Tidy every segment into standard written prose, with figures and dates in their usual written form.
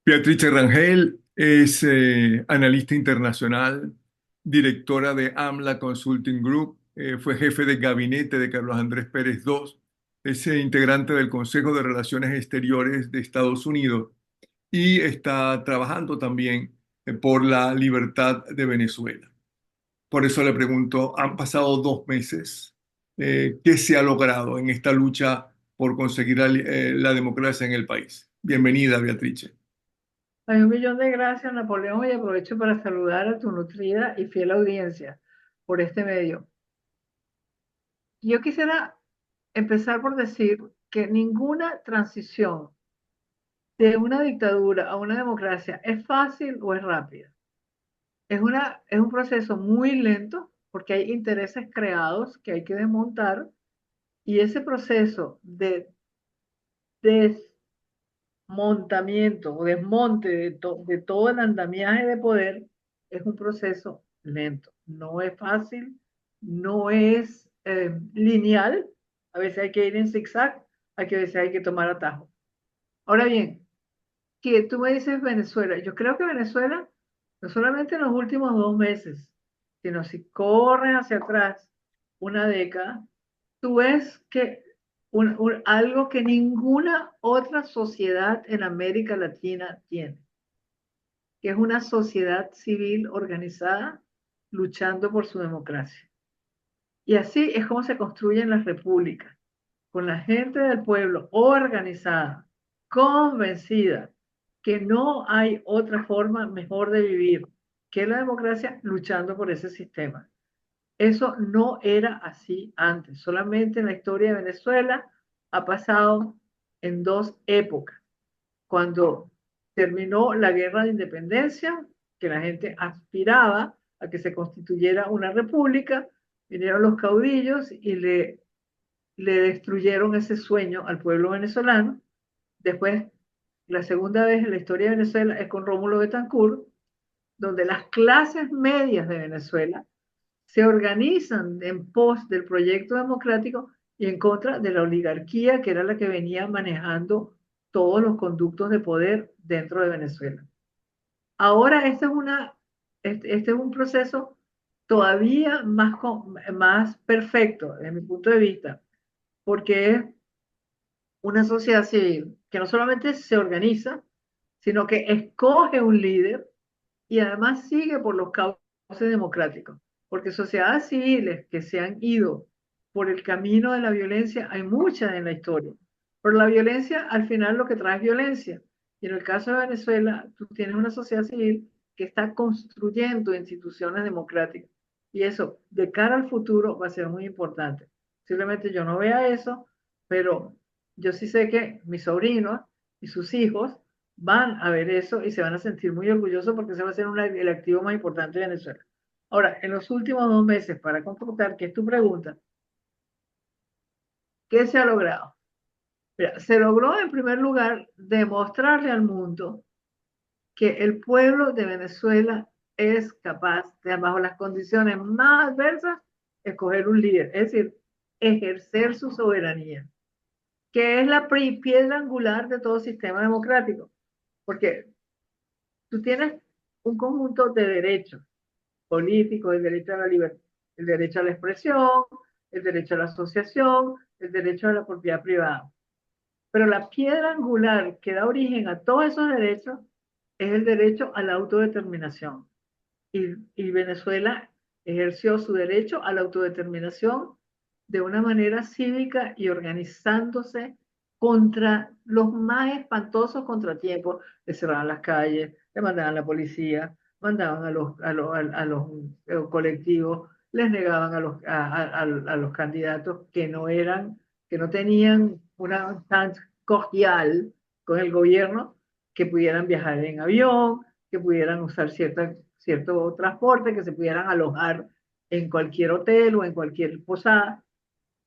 Beatrice Rangel es analista internacional, directora de AMLA Consulting Group, fue jefe de gabinete de Carlos Andrés Pérez II, es integrante del Consejo de Relaciones Exteriores de Estados Unidos y está trabajando también por la libertad de Venezuela. Por eso le pregunto, han pasado 2 meses, ¿qué se ha logrado en esta lucha por conseguir la democracia en el país? Bienvenida, Beatrice. Hay un millón de gracias, Napoleón, y aprovecho para saludar a tu nutrida y fiel audiencia por este medio. Yo quisiera empezar por decir que ninguna transición de una dictadura a una democracia es fácil o es rápida. Es un proceso muy lento porque hay intereses creados que hay que desmontar y ese proceso de desmontamiento o desmonte de todo el andamiaje de poder es un proceso lento. No es fácil, no es lineal. A veces hay que ir en zigzag, a veces hay que tomar atajo. Ahora bien, que tú me dices Venezuela. Yo creo que Venezuela, no solamente en los últimos 2 meses, sino si corres hacia atrás una década, tú ves que algo que ninguna otra sociedad en América Latina tiene, que es una sociedad civil organizada luchando por su democracia. Y así es como se construyen las repúblicas, con la gente del pueblo organizada, convencida que no hay otra forma mejor de vivir que la democracia luchando por ese sistema. Eso no era así antes. Solamente en la historia de Venezuela ha pasado en dos épocas. Cuando terminó la guerra de independencia, que la gente aspiraba a que se constituyera una república, vinieron los caudillos y le destruyeron ese sueño al pueblo venezolano. Después, la segunda vez en la historia de Venezuela es con Rómulo Betancourt, donde las clases medias de Venezuela se organizan en pos del proyecto democrático y en contra de la oligarquía que era la que venía manejando todos los conductos de poder dentro de Venezuela. Ahora este es un proceso todavía más perfecto desde mi punto de vista, porque es una sociedad civil que no solamente se organiza, sino que escoge un líder y además sigue por los cauces democráticos. Porque sociedades civiles que se han ido por el camino de la violencia, hay muchas en la historia. Pero la violencia al final lo que trae es violencia. Y en el caso de Venezuela, tú tienes una sociedad civil que está construyendo instituciones democráticas. Y eso, de cara al futuro, va a ser muy importante. Simplemente yo no vea eso, pero yo sí sé que mis sobrinos y sus hijos van a ver eso y se van a sentir muy orgullosos porque ese va a ser el activo más importante de Venezuela. Ahora, en los últimos 2 meses, para completar, que es tu pregunta, ¿qué se ha logrado? Mira, se logró en primer lugar demostrarle al mundo que el pueblo de Venezuela es capaz de, bajo las condiciones más adversas, escoger un líder, es decir, ejercer su soberanía, que es la piedra angular de todo sistema democrático, porque tú tienes un conjunto de derechos políticos, el derecho a la libertad, el derecho a la expresión, el derecho a la asociación, el derecho a la propiedad privada. Pero la piedra angular que da origen a todos esos derechos es el derecho a la autodeterminación. Y Venezuela ejerció su derecho a la autodeterminación de una manera cívica y organizándose contra los más espantosos contratiempos. Le cerraban las calles, le mandaban a la policía, mandaban a los colectivos, les negaban a los candidatos que no tenían una tan cordial con el gobierno, que pudieran viajar en avión, que pudieran usar cierto transporte, que se pudieran alojar en cualquier hotel o en cualquier posada.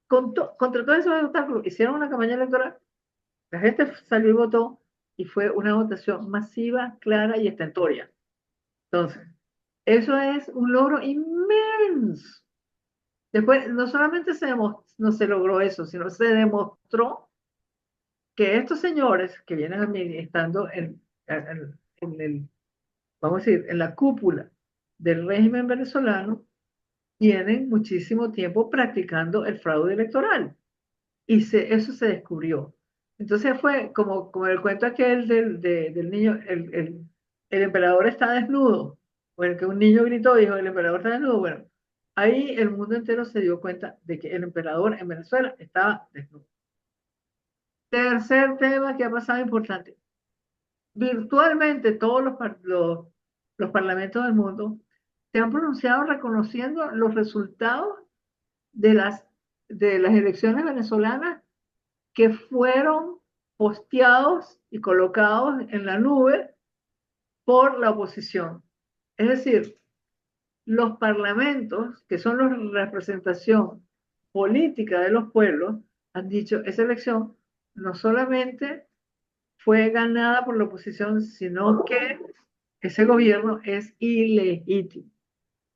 Contra todos esos obstáculos, hicieron una campaña electoral, la gente salió y votó, y fue una votación masiva, clara y estentoria. Entonces, eso es un logro inmenso. Después, no solamente no se logró eso, sino se demostró que estos señores que vienen administrando en el, vamos a decir, en la cúpula del régimen venezolano, tienen muchísimo tiempo practicando el fraude electoral. Y eso se descubrió. Entonces fue como el cuento aquel del niño, el emperador está desnudo, o el que un niño gritó, dijo, el emperador está desnudo. Bueno, ahí el mundo entero se dio cuenta de que el emperador en Venezuela estaba desnudo. Tercer tema que ha pasado importante. Virtualmente todos los parlamentos del mundo se han pronunciado reconociendo los resultados de las elecciones venezolanas que fueron posteados y colocados en la nube por la oposición. Es decir, los parlamentos, que son la representación política de los pueblos, han dicho, esa elección no solamente fue ganada por la oposición, sino que ese gobierno es ilegítimo.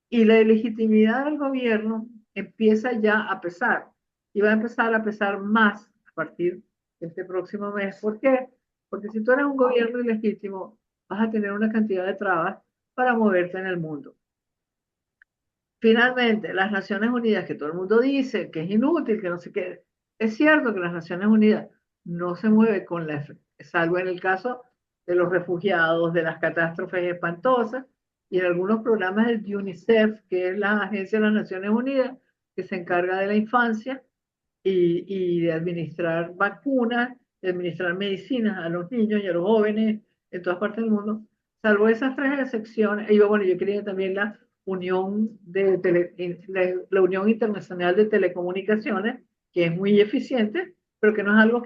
Y la ilegitimidad del gobierno empieza ya a pesar, y va a empezar a pesar más a partir de este próximo mes. ¿Por qué? Porque si tú eres un gobierno ilegítimo, vas a tener una cantidad de trabas para moverte en el mundo. Finalmente, las Naciones Unidas, que todo el mundo dice que es inútil, que no sé qué, es cierto que las Naciones Unidas no se mueve con salvo en el caso de los refugiados, de las catástrofes espantosas, y en algunos programas del UNICEF, que es la Agencia de las Naciones Unidas, que se encarga de la infancia y de administrar vacunas, de administrar medicinas a los niños y a los jóvenes en todas partes del mundo, salvo esas tres excepciones. Y yo, bueno, yo quería también la Unión Internacional de Telecomunicaciones, que es muy eficiente, pero que no es algo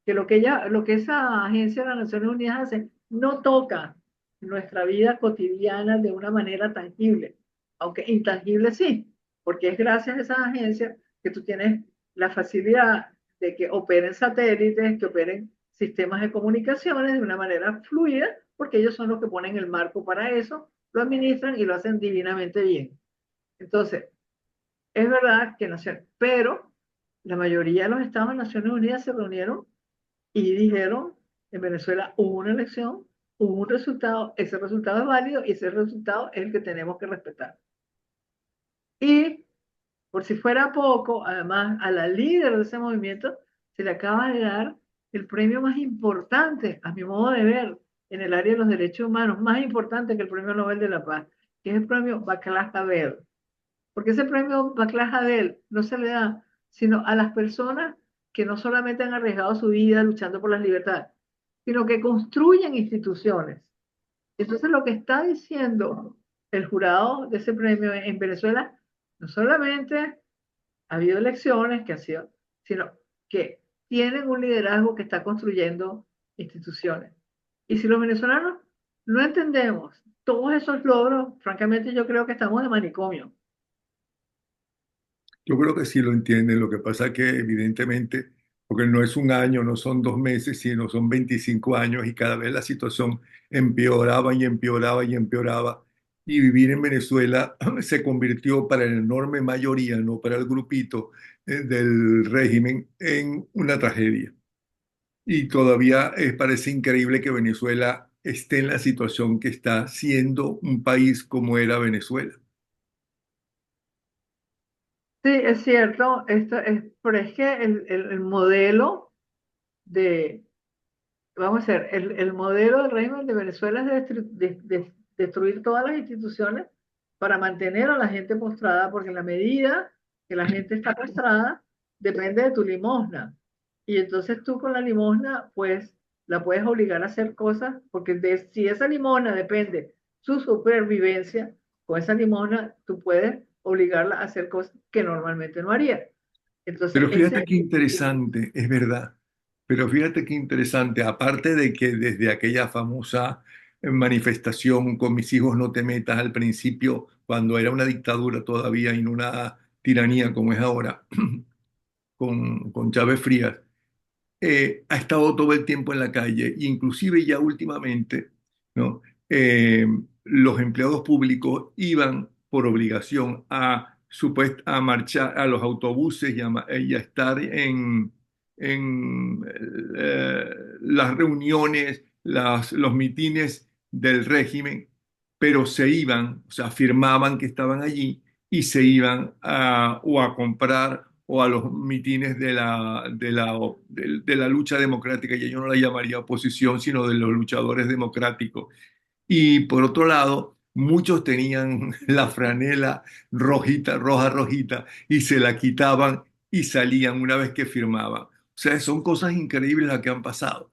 lo que esa agencia de las Naciones Unidas hace, no toca nuestra vida cotidiana de una manera tangible, aunque intangible sí, porque es gracias a esa agencia que tú tienes la facilidad de que operen satélites, que operen sistemas de comunicaciones de una manera fluida, porque ellos son los que ponen el marco para eso, lo administran y lo hacen divinamente bien. Entonces, es verdad que nació, pero la mayoría de los estados de Naciones Unidas se reunieron y dijeron, en Venezuela hubo una elección, hubo un resultado, ese resultado es válido y ese resultado es el que tenemos que respetar. Y por si fuera poco, además a la líder de ese movimiento se le acaba de dar el premio más importante, a mi modo de ver, en el área de los derechos humanos, más importante que el Premio Nobel de la Paz, que es el premio Václav Havel. Porque ese premio Václav Havel no se le da sino a las personas que no solamente han arriesgado su vida luchando por las libertades, sino que construyen instituciones. Entonces lo que está diciendo el jurado de ese premio en Venezuela, no solamente ha habido elecciones que han sido, sino que tienen un liderazgo que está construyendo instituciones. Y si los venezolanos no entendemos todos esos logros, francamente yo creo que estamos de manicomio. Yo creo que sí lo entienden. Lo que pasa es que evidentemente, porque no es un año, no son 2 meses, sino son 25 años y cada vez la situación empeoraba y empeoraba y empeoraba. Y vivir en Venezuela se convirtió para la enorme mayoría, no para el grupito del régimen, en una tragedia. Y todavía parece increíble que Venezuela esté en la situación que está siendo un país como era Venezuela. Sí, es cierto, pero es que el modelo de, vamos a ver, el modelo del régimen de Venezuela es de destruir todas las instituciones para mantener a la gente postrada, porque en la medida que la gente está postrada, depende de tu limosna. Y entonces tú con la limosna, pues la puedes obligar a hacer cosas, porque si esa limosna depende su supervivencia, con esa limosna tú puedes obligarla a hacer cosas que normalmente no haría. Entonces, Pero fíjate qué interesante, es verdad. Pero fíjate qué interesante, aparte de que desde aquella famosa manifestación con mis hijos no te metas al principio, cuando era una dictadura todavía y no una tiranía como es ahora, con Chávez Frías, ha estado todo el tiempo en la calle, e inclusive ya últimamente, ¿no? Eh, los empleados públicos iban por obligación a marchar a los autobuses y a estar en las reuniones los mitines del régimen, pero se iban, o sea, afirmaban que estaban allí y se iban o a comprar o a los mitines de la lucha democrática, y yo no la llamaría oposición, sino de los luchadores democráticos. Y por otro lado, muchos tenían la franela rojita, roja, rojita, y se la quitaban y salían una vez que firmaban. O sea, son cosas increíbles las que han pasado.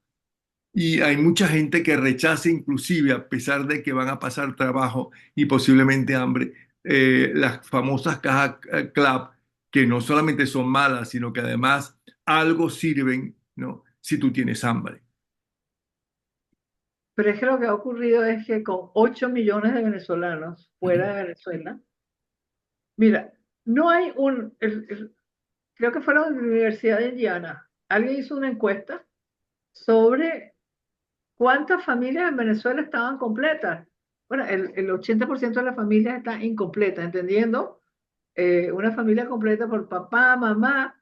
Y hay mucha gente que rechaza inclusive, a pesar de que van a pasar trabajo y posiblemente hambre, las famosas cajas CLAP, que no solamente son malas, sino que además algo sirven, ¿no? Si tú tienes hambre. Pero es que lo que ha ocurrido es que con 8 millones de venezolanos fuera de Venezuela, mira, no hay creo que fueron de la Universidad de Indiana, alguien hizo una encuesta sobre cuántas familias en Venezuela estaban completas. Bueno, el 80% de las familias están incompletas, entendiendo una familia completa por papá, mamá,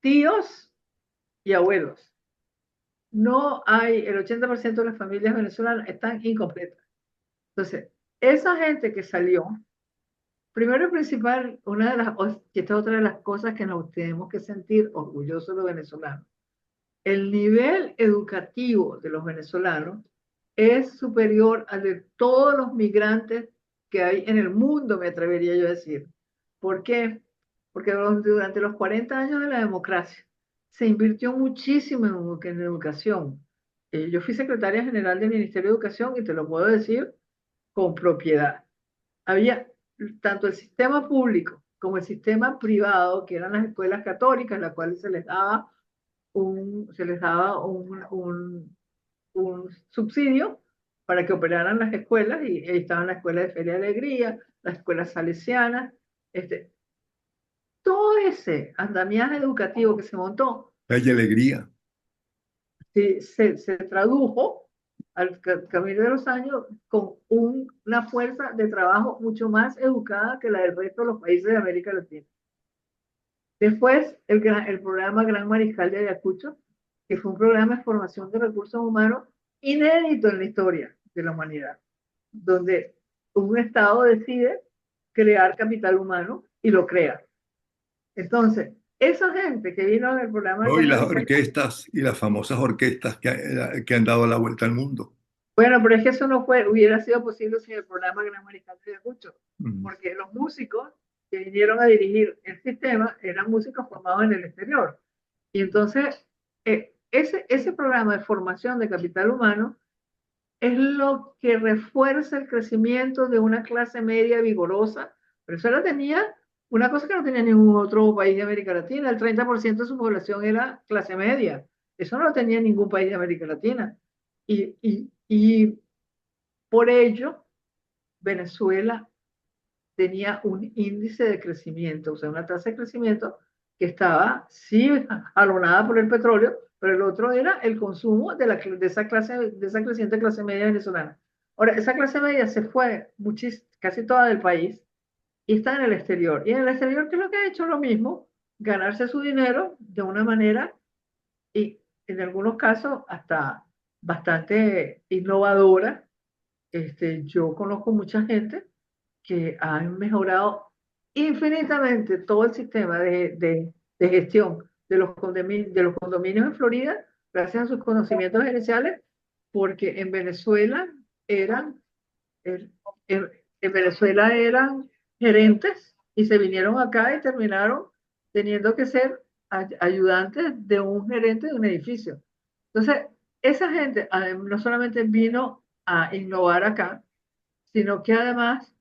tíos y abuelos. No hay, el 80% de las familias venezolanas están incompletas. Entonces, esa gente que salió, primero y principal, que esta es otra de las cosas que nos tenemos que sentir orgullosos los venezolanos. El nivel educativo de los venezolanos es superior al de todos los migrantes que hay en el mundo, me atrevería yo a decir. ¿Por qué? Porque durante los 40 años de la democracia se invirtió muchísimo en educación. Yo fui secretaria general del Ministerio de Educación y te lo puedo decir con propiedad. Había tanto el sistema público como el sistema privado, que eran las escuelas católicas, las cuales se les daba un subsidio para que operaran las escuelas, y ahí estaban las escuelas de Feria de Alegría, las escuelas salesianas, este, todo ese andamiaje educativo que se montó Hay alegría. se tradujo al camino de los años con una fuerza de trabajo mucho más educada que la del resto de los países de América Latina. Después, el programa Gran Mariscal de Ayacucho, que fue un programa de formación de recursos humanos inédito en la historia de la humanidad, donde un Estado decide crear capital humano y lo crea. Entonces, esa gente que vino en el programa ¿No? Y Gran las Mariscal. orquestas y las famosas orquestas que han dado la vuelta al mundo. Bueno, pero es que eso no hubiera sido posible sin el programa Gran Mariscal de Ayacucho, Mm. porque los músicos que vinieron a dirigir el sistema eran músicos formados en el exterior. Y entonces, ese programa de formación de capital humano es lo que refuerza el crecimiento de una clase media vigorosa. Venezuela tenía una cosa que no tenía ningún otro país de América Latina: el 30% de su población era clase media. Eso no lo tenía ningún país de América Latina. Y por ello, Venezuela tenía un índice de crecimiento, o sea, una tasa de crecimiento que estaba, sí, alonada por el petróleo, pero el otro era el consumo de esa creciente clase media venezolana. Ahora, esa clase media se fue casi toda del país y está en el exterior. Y en el exterior, ¿qué es lo que ha hecho? Lo mismo, ganarse su dinero de una manera, y en algunos casos hasta bastante innovadora. Yo conozco mucha gente que han mejorado infinitamente todo el sistema de gestión de los condominios en Florida, gracias a sus conocimientos gerenciales, porque eran, er- en Venezuela eran gerentes y se vinieron acá y terminaron teniendo que ser ayudantes de un gerente de un edificio. Entonces, esa gente no solamente vino a innovar acá, sino que además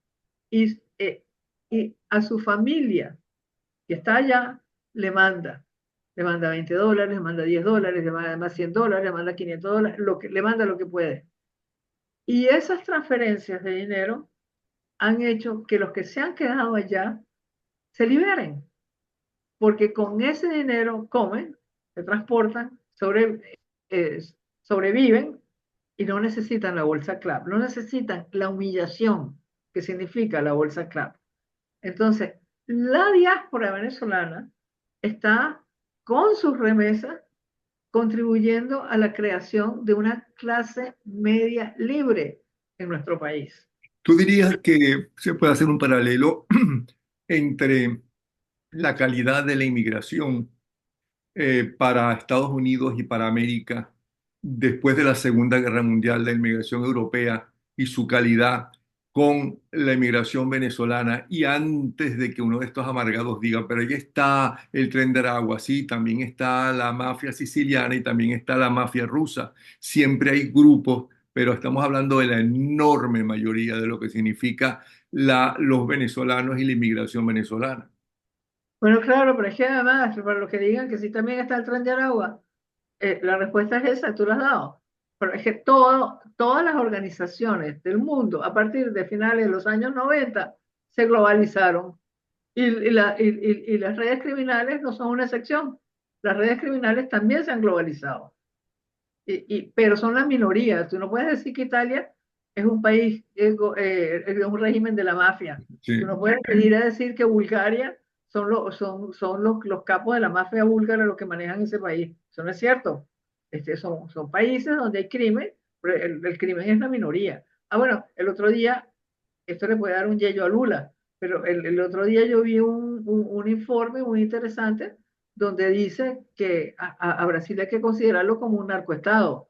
y, eh, y a su familia que está allá le manda $20, le manda $10, le manda más $100, le manda $500, le manda lo que puede. Y esas transferencias de dinero han hecho que los que se han quedado allá se liberen, porque con ese dinero comen, se transportan, eh, sobreviven y no necesitan la bolsa CLAP, no necesitan la humillación que significa la bolsa CLAP. Entonces, la diáspora venezolana está con sus remesas contribuyendo a la creación de una clase media libre en nuestro país. ¿Tú dirías que se puede hacer un paralelo entre la calidad de la inmigración para Estados Unidos y para América después de la Segunda Guerra Mundial, la inmigración europea y su calidad con la inmigración venezolana y antes de que uno de estos amargados diga, pero ahí está el Tren de Aragua, sí, también está la mafia siciliana y también está la mafia rusa. Siempre hay grupos, pero estamos hablando de la enorme mayoría de lo que significa los venezolanos y la inmigración venezolana. Bueno, claro, pero es que además, para los que digan que sí también está el Tren de Aragua, la respuesta es esa, tú la has dado. Pero es que todas las organizaciones del mundo, a partir de finales de los años 90 se globalizaron. Y las redes criminales no son una excepción. Las redes criminales también se han globalizado. Pero son la minoría. Tú no puedes decir que Italia es un país, es un régimen de la mafia. Tú Sí, no puedes ir a decir que Bulgaria son los capos de la mafia búlgara los que manejan ese país. Eso no es cierto. Son países donde hay crimen, pero el crimen es la minoría. Ah, bueno, el otro día, esto le puede dar un yello a Lula, pero el otro día yo vi un informe muy interesante donde dice que a Brasil hay que considerarlo como un narcoestado,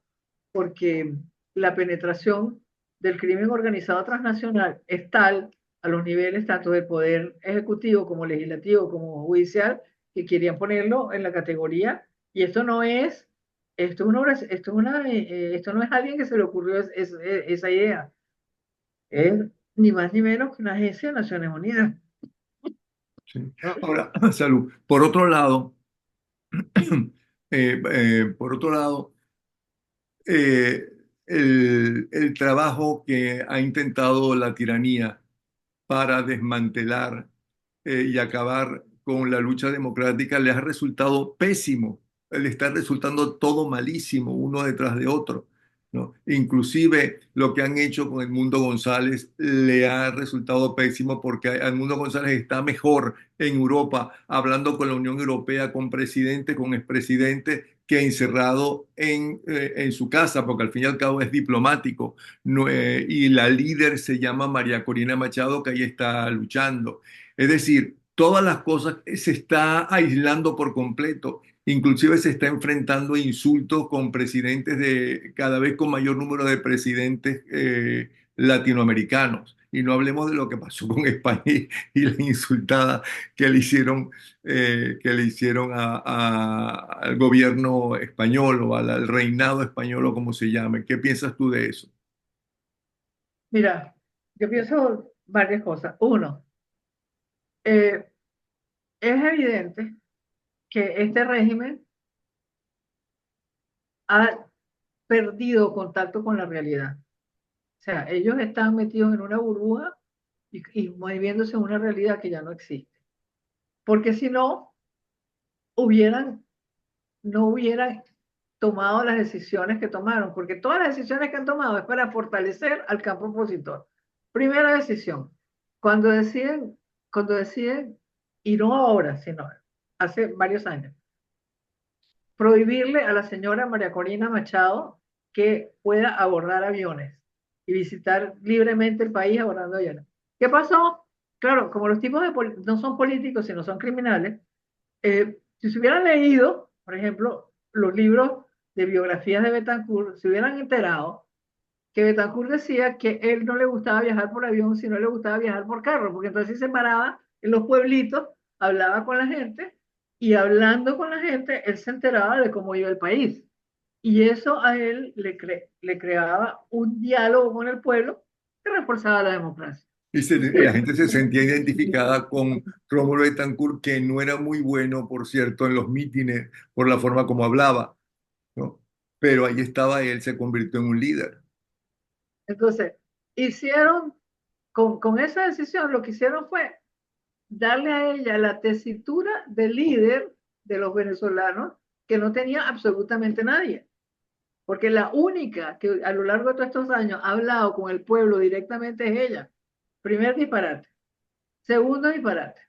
porque la penetración del crimen organizado transnacional es tal a los niveles tanto del poder ejecutivo como legislativo como judicial que querían ponerlo en la categoría y esto no es a alguien que se le ocurrió esa idea, es ni más ni menos que una agencia de Naciones Unidas. sí. ¿No? Ahora, salud. Por otro lado, por otro lado, eh, el trabajo que ha intentado la tiranía para desmantelar y acabar con la lucha democrática le ha resultado pésimo. Le está resultando todo malísimo, uno detrás de otro, ¿no? Inclusive lo que han hecho con el Mundo González le ha resultado pésimo porque el Mundo González está mejor en Europa hablando con la Unión Europea, con presidente, con expresidente, que encerrado en su casa, porque al fin y al cabo es diplomático. No, y la líder se llama María Corina Machado, que ahí está luchando. Es decir, todas las cosas se está aislando por completo. Inclusive se está enfrentando a insultos con presidentes de cada vez con mayor número de presidentes latinoamericanos. Y no hablemos de lo que pasó con España y la insultada que le hicieron al gobierno español o al reinado español o como se llame. ¿Qué piensas tú de eso? Mira, yo pienso varias cosas. Uno, eh, es evidente que este régimen ha perdido contacto con la realidad. O sea, ellos están metidos en una burbuja y moviéndose en una realidad que ya no existe. Porque si no, hubieran, no hubieran tomado las decisiones que tomaron, porque todas las decisiones que han tomado es para fortalecer al campo opositor. Primera decisión, cuando deciden, cuando deciden, y no ahora, sino hace varios años, prohibirle a la señora María Corina Machado que pueda abordar aviones y visitar libremente el país abordando aviones. ¿Qué pasó? Claro, como los tipos no son políticos, sino son criminales, si se hubieran leído, por ejemplo, los libros de biografías de Betancourt, se hubieran enterado que Betancourt decía que él no le gustaba viajar por avión, sino le gustaba viajar por carro, porque entonces se paraba en los pueblitos, hablaba con la gente y hablando con la gente, él se enteraba de cómo iba el país. Y eso a él le creaba un diálogo con el pueblo que reforzaba la democracia. La gente se sentía identificada con Rómulo Betancourt, que no era muy bueno, por cierto, en los mítines por la forma como hablaba, ¿no? Pero ahí estaba él, se convirtió en un líder. Entonces, hicieron, con esa decisión, lo que hicieron fue darle a ella la tesitura de líder de los venezolanos que no tenía absolutamente nadie. Porque la única que a lo largo de todos estos años ha hablado con el pueblo directamente es ella. Primer disparate. Segundo disparate.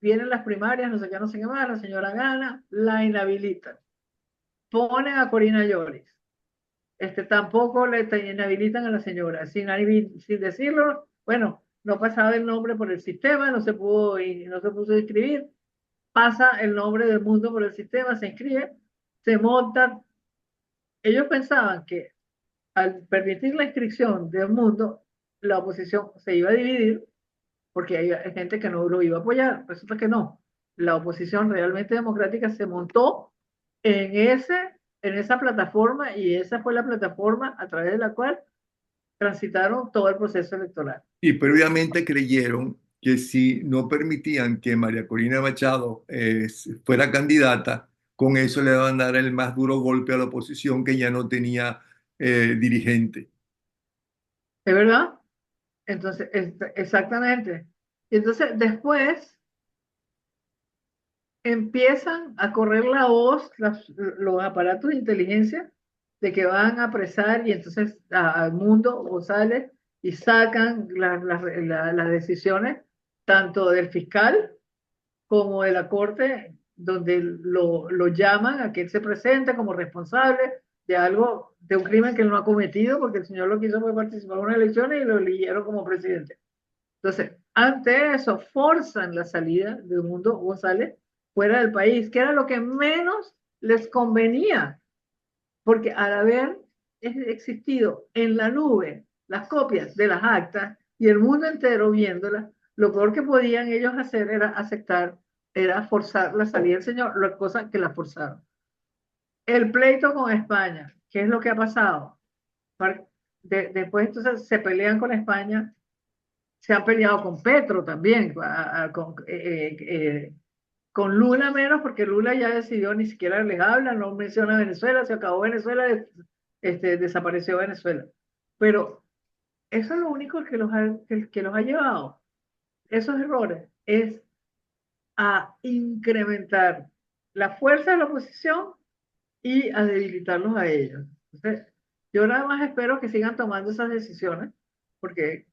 vienen las primarias, no sé qué más, la señora gana, la inhabilitan. Ponen a Corina Lloris. Tampoco le inhabilitan a la señora, sin decirlo, bueno, no pasaba el nombre por el sistema, no se puso a inscribir, pasa el nombre del mundo por el sistema, se inscribe, se montan. Ellos pensaban que al permitir la inscripción del mundo, la oposición se iba a dividir porque hay gente que no lo iba a apoyar. Resulta que no. La oposición realmente democrática se montó en, ese, en esa plataforma y esa fue la plataforma a través de la cual transitaron todo el proceso electoral. Y previamente creyeron que si no permitían que María Corina Machado fuera candidata, con eso le iban a dar el más duro golpe a la oposición que ya no tenía dirigente. ¿Es verdad? Entonces, exactamente. Y entonces, después empiezan a correr la voz, los aparatos de inteligencia, de que van a apresar y entonces al mundo González y sacan las decisiones tanto del fiscal como de la corte, donde lo llaman a que él se presente como responsable de algo, de un crimen que él no ha cometido, porque el señor lo que hizo fue participar en unas elecciones y lo eligieron como presidente. Entonces, ante eso, forzan la salida de Mundo González fuera del país, que era lo que menos les convenía, porque al haber existido en la nube las copias de las actas y el mundo entero viéndolas, lo peor que podían ellos hacer era aceptar, era forzar la salida del señor, la cosa que la forzaron. El pleito con España, ¿qué es lo que ha pasado? Después entonces se pelean con España, se han peleado con Petro también, con Lula menos, porque Lula ya decidió, ni siquiera les habla, no menciona Venezuela, se acabó Venezuela, desapareció Venezuela. Pero eso es lo único que los ha llevado, esos errores, es a incrementar la fuerza de la oposición y a debilitarlos a ellos. Entonces, yo nada más espero que sigan tomando esas decisiones, porque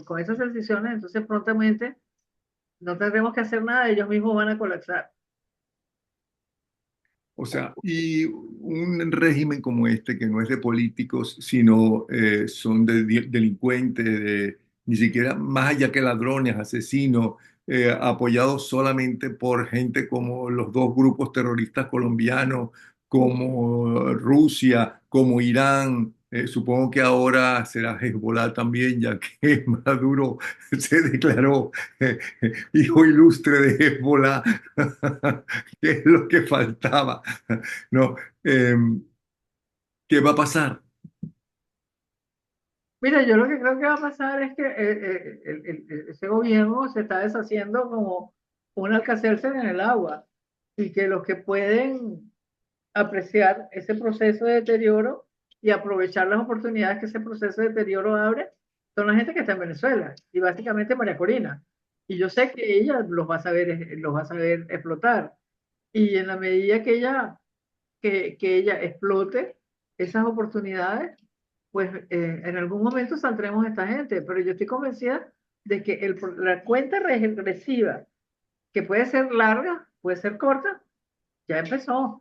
con esas decisiones, entonces prontamente no tendremos que hacer nada, ellos mismos van a colapsar. O sea, y un régimen como este, que no es de políticos, sino son de delincuentes, ni siquiera más allá que ladrones, asesinos, apoyados solamente por gente como los dos grupos terroristas colombianos, como Rusia, como Irán. Supongo que ahora será Hezbollah también, ya que Maduro se declaró hijo ilustre de Hezbollah. ¿Qué es lo que faltaba? No, eh, ¿qué va a pasar? Mira, yo lo que creo que va a pasar es que ese gobierno se está deshaciendo como un alcacelser en el agua y que los que pueden apreciar ese proceso de deterioro y aprovechar las oportunidades que ese proceso de deterioro abre son la gente que está en Venezuela y básicamente María Corina. Y yo sé que ella los va a saber explotar. Y en la medida que ella explote esas oportunidades, pues en algún momento saldremos esta gente, pero yo estoy convencida de que la cuenta regresiva, que puede ser larga, puede ser corta, ya empezó.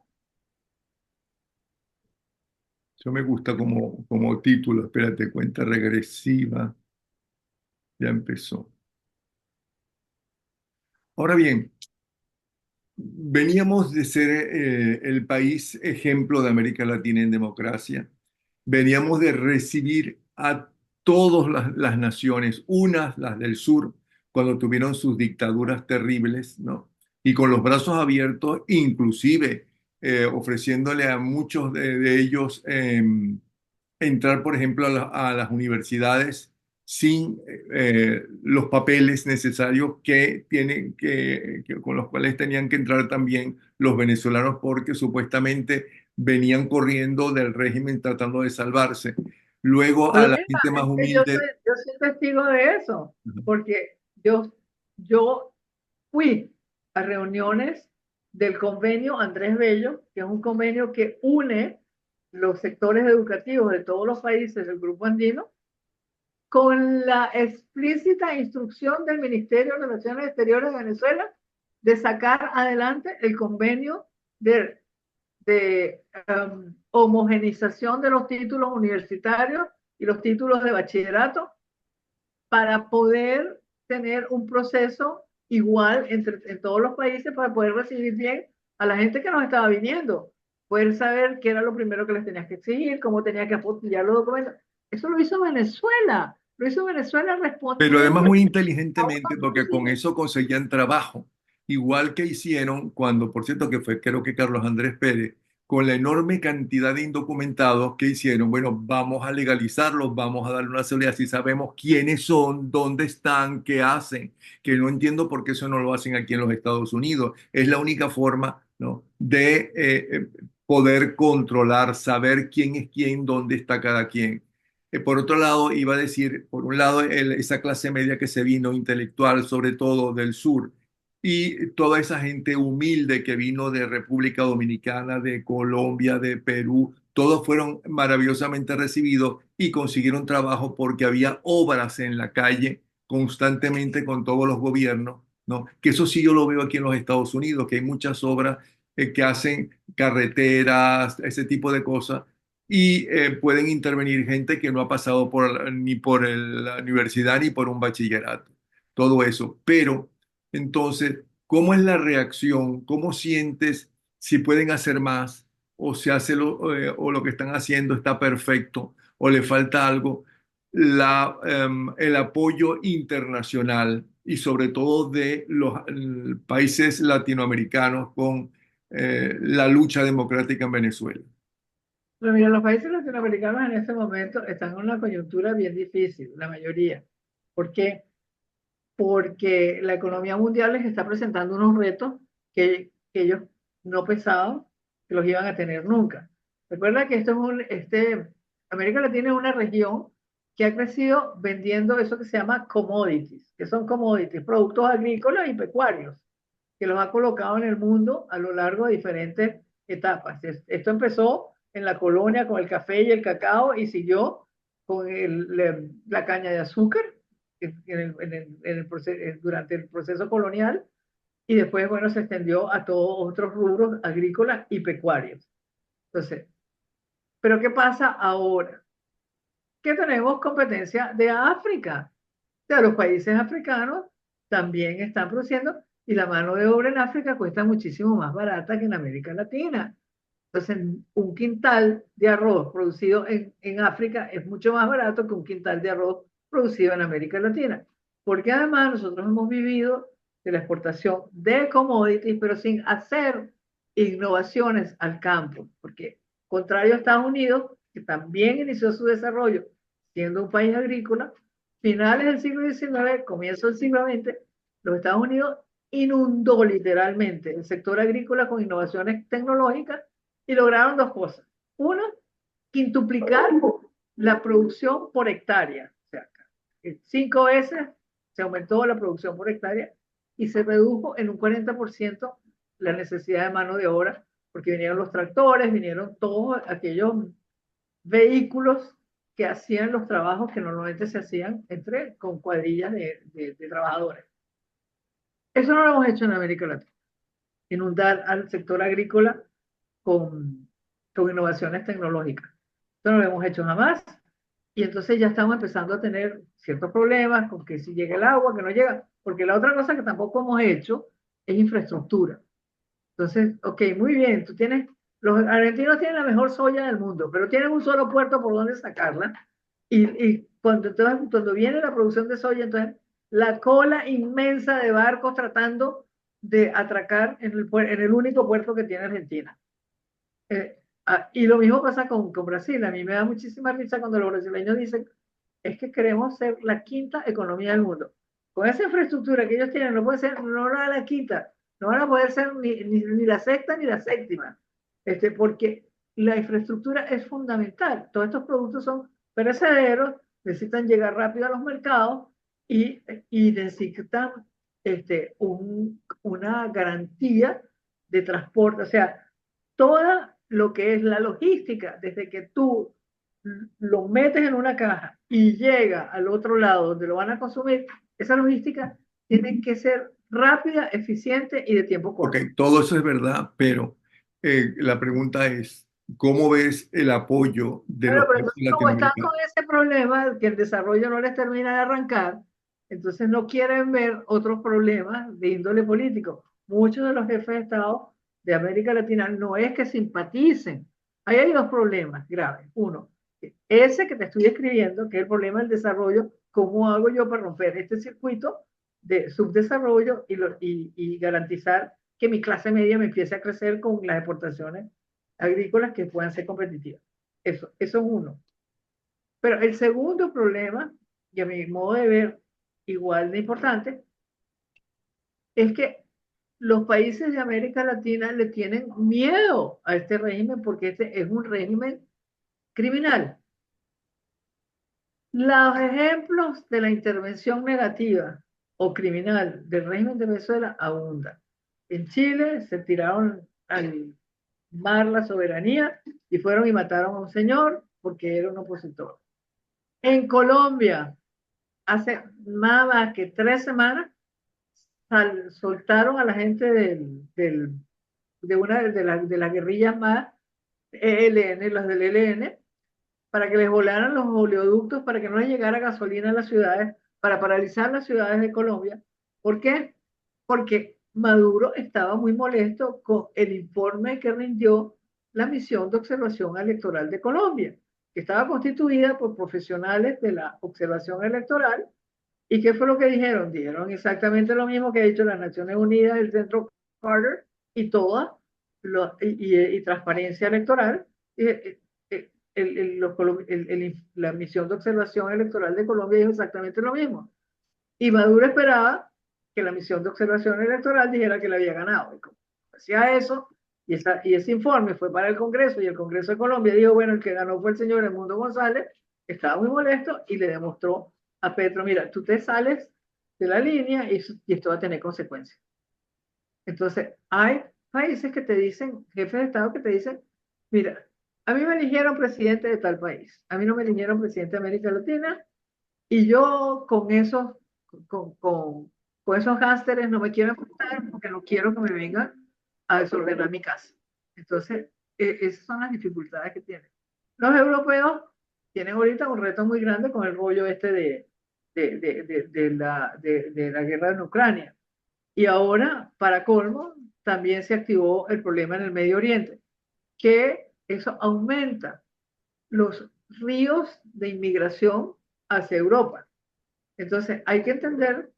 Eso me gusta como título. Espérate, cuenta regresiva. Ya empezó. Ahora bien, veníamos de ser el país ejemplo de América Latina en democracia. Veníamos de recibir a todas las naciones, unas, las del sur, cuando tuvieron sus dictaduras terribles, ¿no? Y con los brazos abiertos, inclusive ofreciéndole a muchos de ellos entrar, por ejemplo, a las universidades sin los papeles necesarios con los cuales tenían que entrar también los venezolanos, porque supuestamente venían corriendo del régimen tratando de salvarse. Luego a Pero la mira, gente más es que humilde. yo soy testigo de eso, porque yo fui a reuniones del convenio Andrés Bello, que es un convenio que une los sectores educativos de todos los países del Grupo Andino con la explícita instrucción del Ministerio de Relaciones Exteriores de Venezuela de sacar adelante el convenio de homogenización de los títulos universitarios y los títulos de bachillerato para poder tener un proceso igual en todos los países para poder recibir bien a la gente que nos estaba viniendo, poder saber qué era lo primero que les tenías que exigir, cómo tenía que apostillar los documentos. Eso lo hizo Venezuela Pero además respondiendo muy a una inteligentemente, porque con consigna. eso conseguían trabajo. Igual que hicieron cuando, por cierto, que fue creo que Carlos Andrés Pérez, con la enorme cantidad de indocumentados que hicieron, bueno, vamos a legalizarlos, vamos a darle una seguridad, si sabemos quiénes son, dónde están, qué hacen, que no entiendo por qué eso no lo hacen aquí en los Estados Unidos. Es la única forma, ¿no?, de poder controlar, saber quién es quién, dónde está cada quien. Por otro lado, iba a decir, por un lado, esa clase media que se vino, intelectual, sobre todo del sur, y toda esa gente humilde que vino de República Dominicana, de Colombia, de Perú, todos fueron maravillosamente recibidos y consiguieron trabajo porque había obras en la calle constantemente con todos los gobiernos, ¿no? Que eso sí yo lo veo aquí en los Estados Unidos, que hay muchas obras que hacen carreteras, ese tipo de cosas y pueden intervenir gente que no ha pasado ni por la universidad ni por un bachillerato, todo eso. Pero entonces, ¿cómo es la reacción? ¿Cómo sientes si pueden hacer más o si hace o lo que están haciendo está perfecto o le falta algo? El apoyo internacional y sobre todo de los países latinoamericanos con la lucha democrática en Venezuela. Pero mira, los países latinoamericanos en este momento están en una coyuntura bien difícil, la mayoría. ¿Por qué? Porque la economía mundial les está presentando unos retos que ellos no pensaban que los iban a tener nunca. Recuerda que América Latina es una región que ha crecido vendiendo eso que se llama commodities, que son commodities, productos agrícolas y pecuarios, que los ha colocado en el mundo a lo largo de diferentes etapas. Esto empezó en la colonia con el café y el cacao y siguió con la caña de azúcar durante el proceso colonial y después, bueno, se extendió a todos otros rubros agrícolas y pecuarios. Entonces, ¿pero qué pasa ahora? Que tenemos competencia de África. O sea, los países africanos también están produciendo y la mano de obra en África cuesta muchísimo más barata que en América Latina. Entonces, un quintal de arroz producido en África es mucho más barato que un quintal de arroz producido en América Latina. Porque además nosotros hemos vivido de la exportación de commodities, pero sin hacer innovaciones al campo. Porque, contrario a Estados Unidos, que también inició su desarrollo siendo un país agrícola, finales del siglo XIX, comienzo del siglo XX, los Estados Unidos inundó literalmente el sector agrícola con innovaciones tecnológicas y lograron dos cosas. Una, quintuplicar la producción por hectárea. O sea, 5 veces se aumentó la producción por hectárea y se redujo en un 40% la necesidad de mano de obra, porque vinieron los tractores, vinieron todos aquellos vehículos que hacían los trabajos que normalmente se hacían con cuadrillas de trabajadores. Eso no lo hemos hecho en América Latina, inundar al sector agrícola con, con innovaciones tecnológicas. Esto no lo hemos hecho jamás y entonces ya estamos empezando a tener ciertos problemas con que si llega el agua, que no llega, porque la otra cosa que tampoco hemos hecho es infraestructura. Entonces, ok, muy bien, los argentinos tienen la mejor soya del mundo, pero tienen un solo puerto por donde sacarla y cuando viene la producción de soya, entonces la cola inmensa de barcos tratando de atracar en el único puerto que tiene Argentina. Y lo mismo pasa con Brasil. A mí me da muchísima risa cuando los brasileños dicen, es que queremos ser la quinta economía del mundo. Con esa infraestructura que ellos tienen, no puede ser, no la quinta, no van a poder ser ni la sexta ni la séptima, porque la infraestructura es fundamental. Todos estos productos son perecederos, necesitan llegar rápido a los mercados y necesitan una garantía de transporte. O sea, toda lo que es la logística, desde que tú lo metes en una caja y llega al otro lado donde lo van a consumir, esa logística tiene que ser rápida, eficiente y de tiempo Ok, corto. todo eso es verdad, pero la pregunta es, ¿cómo ves el apoyo de Bueno, los pero países entonces como están con latinoamericanos? ese problema, que el desarrollo no les termina de arrancar, entonces no quieren ver otros problemas de índole político. Muchos de los jefes de Estado de América Latina no es que simpaticen. Ahí hay dos problemas graves. Uno, ese que te estoy escribiendo, que es el problema del desarrollo, ¿cómo hago yo para romper este circuito de subdesarrollo y garantizar que mi clase media me empiece a crecer con las exportaciones agrícolas que puedan ser competitivas? Eso es uno. Pero el segundo problema, y a mi modo de ver igual de importante, es que los países de América Latina le tienen miedo a este régimen porque este es un régimen criminal. Los ejemplos de la intervención negativa o criminal del régimen de Venezuela abundan. En Chile se tiraron al mar la soberanía y fueron y mataron a un señor porque era un opositor. En Colombia, hace nada más que 3 semanas, soltaron a la gente de una de las guerrillas más ELN, las del ELN, para que les volaran los oleoductos, para que no les llegara gasolina a las ciudades, para paralizar las ciudades de Colombia. ¿Por qué? Porque Maduro estaba muy molesto con el informe que rindió la misión de observación electoral de Colombia, que estaba constituida por profesionales de la observación electoral. ¿Y qué fue lo que dijeron? Dijeron exactamente lo mismo que ha dicho las Naciones Unidas, el Centro Carter y toda transparencia electoral. La misión de observación electoral de Colombia dijo exactamente lo mismo. Y Maduro esperaba que la misión de observación electoral dijera que le había ganado. Y como hacía eso, y ese informe fue para el Congreso, y el Congreso de Colombia dijo, bueno, el que ganó fue el señor Edmundo González, estaba muy molesto y le demostró a Petro, mira, tú te sales de la línea y esto va a tener consecuencias. Entonces, hay países que te dicen, jefes de Estado que te dicen, mira, a mí me eligieron presidente de tal país, a mí no me eligieron presidente de América Latina, y yo con, con, con esos hásteres no me quiero enfrentar porque no quiero que me vengan a desordenar mi casa. Entonces, esas son las dificultades que tienen. Los europeos tienen ahorita un reto muy grande con el rollo este de la guerra en Ucrania. Y ahora, para colmo, también se activó el problema en el Medio Oriente, que eso aumenta los ríos de inmigración hacia Europa. Entonces, hay que entender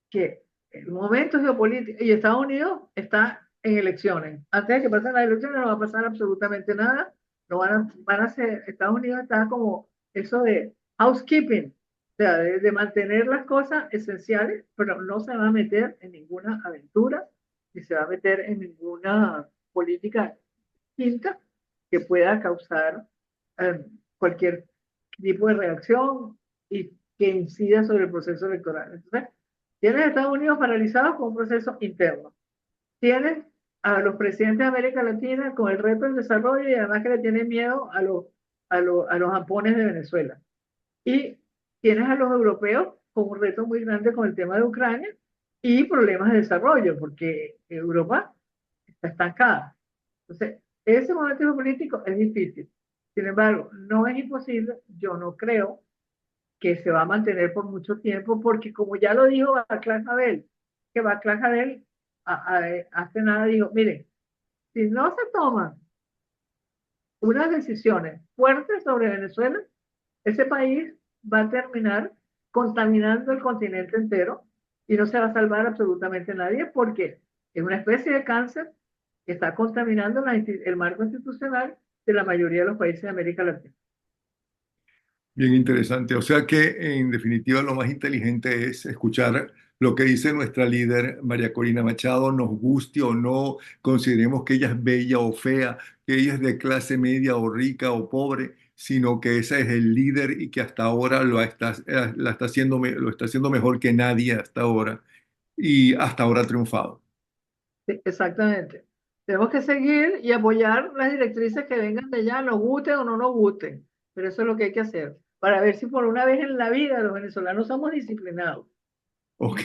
que el momento geopolítico, y Estados Unidos está en elecciones. Antes de que pasen las elecciones no va a pasar absolutamente nada. No van a ser, Estados Unidos está como eso de housekeeping, o sea, de mantener las cosas esenciales, pero no se va a meter en ninguna aventura, ni se va a meter en ninguna política quinta que pueda causar cualquier tipo de reacción y que incida sobre el proceso electoral. Entonces, tienes a Estados Unidos paralizados con un proceso interno. Tienes a los presidentes de América Latina con el reto del desarrollo y además que le tienen miedo a los ampones de Venezuela. Y tienes a los europeos con un reto muy grande con el tema de Ucrania y problemas de desarrollo, porque Europa está estancada. Entonces, ese momento político es difícil. Sin embargo, no es imposible, yo no creo que se va a mantener por mucho tiempo, porque como ya lo dijo Václav Havel, que Václav Havel hace nada dijo, miren, si no se toman unas decisiones fuertes sobre Venezuela, ese país va a terminar contaminando el continente entero y no se va a salvar absolutamente nadie porque es una especie de cáncer que está contaminando el marco institucional de la mayoría de los países de América Latina. Bien interesante. O sea que en definitiva lo más inteligente es escuchar lo que dice nuestra líder María Corina Machado, nos guste o no, consideremos que ella es bella o fea, que ella es de clase media o rica o pobre, sino que ese es el líder y que hasta ahora la está haciendo, lo está haciendo mejor que nadie hasta ahora y hasta ahora ha triunfado. Sí, exactamente. Tenemos que seguir y apoyar las directrices que vengan de allá, nos gusten o no nos gusten. pero eso es lo que hay que hacer, para ver si por una vez en la vida los venezolanos somos disciplinados. Ok.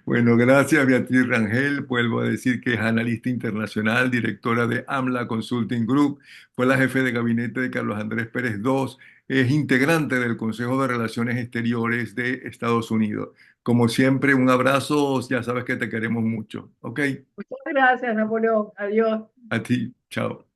Bueno, gracias Beatriz Rangel. Vuelvo a decir que es analista internacional, directora de AMLA Consulting Group, fue la jefe de gabinete de Carlos Andrés Pérez II, es integrante del Consejo de Relaciones Exteriores de Estados Unidos. Como siempre, un abrazo, ya sabes que te queremos mucho. Ok, Muchas gracias, Napoleón. Adiós. a ti, chao.